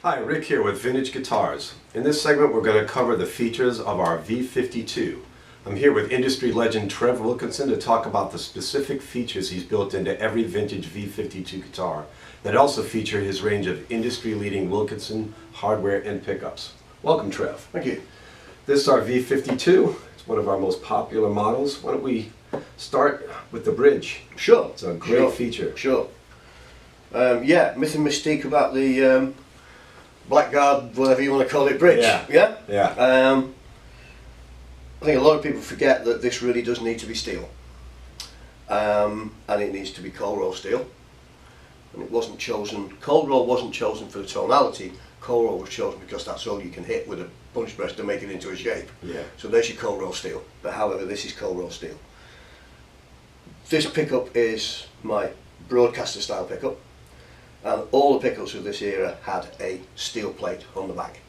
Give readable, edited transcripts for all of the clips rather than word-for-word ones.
Hi, Rick here with Vintage Guitars. In this segment we're going to cover the features of our V52. I'm here with industry legend Trev Wilkinson to talk about the specific features he's built into every vintage V52 guitar that also feature his range of industry-leading Wilkinson hardware and pickups. Welcome, Trev. Thank you. This is our V52. It's one of our most popular models. Why don't we start with the bridge? Sure. It's a great feature. Sure. Yeah, myth and mystique about the blackguard, whatever you want to call it, bridge. Yeah. I think a lot of people forget that this really does need to be steel. And it needs to be cold roll steel. And it wasn't chosen, cold roll wasn't chosen for the tonality, cold roll was chosen because that's all you can hit with a punch press to make it into a shape. Yeah. So there's your cold roll steel. But however, this is cold roll steel. This pickup is my broadcaster style pickup. And all the pickups of this era had a steel plate on the back.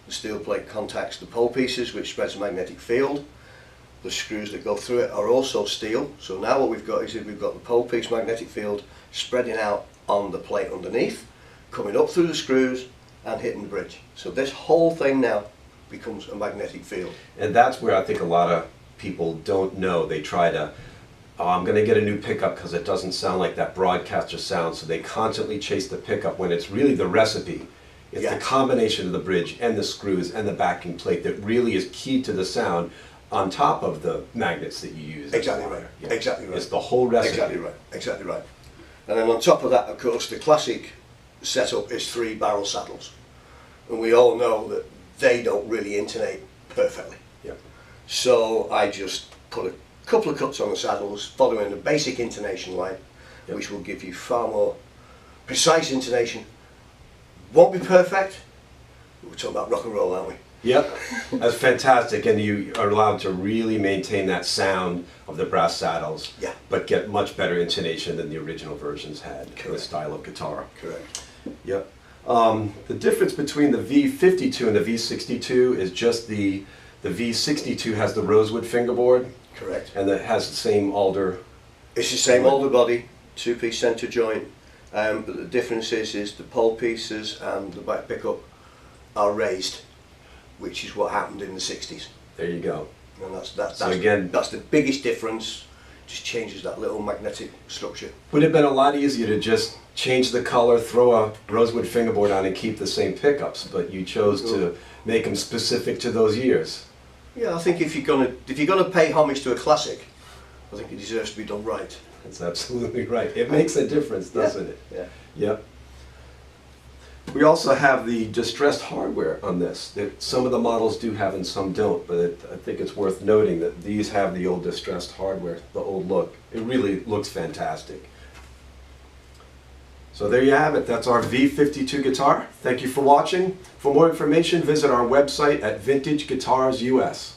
The steel plate contacts the pole pieces, which spreads a magnetic field. The screws that go through it are also steel. So now what we've got is we've got the pole piece magnetic field spreading out on the plate underneath, coming up through the screws and hitting the bridge. So this whole thing now becomes a magnetic field. And that's where I think a lot of people don't know. They try to, oh, I'm going to get a new pickup because it doesn't sound like that broadcaster sound, so they constantly chase the pickup when it's really the recipe. It's the combination of the bridge and the screws and the backing plate that really is key to the sound, on top of the magnets that you use. Exactly right. Yeah. Exactly right. It's the whole recipe. Exactly right. Exactly right. And then on top of that, of course, the classic setup is 3 barrel saddles, and we all know that they don't really intonate perfectly. Yeah. So I just put a couple of cuts on the saddles, following the basic intonation line, which will give you far more precise intonation. Won't be perfect, but we're talking about rock and roll, aren't we? Yep, that's fantastic, and you are allowed to really maintain that sound of the brass saddles, but get much better intonation than the original versions had. Correct. The style of guitar. Correct. Yep. The difference between the V52 and the V62 is just the V62 has the rosewood fingerboard. Correct. And it has the same alder. It's the same alder body, 2-piece centre joint, but the difference is the pole pieces and the back pickup are raised, which is what happened in the 60s. There you go. And that's the biggest difference. Just changes that little magnetic structure. Would it have been a lot easier to just change the color, throw a rosewood fingerboard on and keep the same pickups, but you chose to make them specific to those years? Yeah, I think if you're gonna pay homage to a classic, I think it deserves to be done right. That's absolutely right. It makes a difference, doesn't it? Yeah. Yep. We also have the distressed hardware on this that some of the models do have and some don't, but I think it's worth noting that these have the old distressed hardware, the old look. It really looks fantastic. So there you have it. That's our V52 guitar. Thank you for watching. For more information, visit our website at Vintage Guitars US.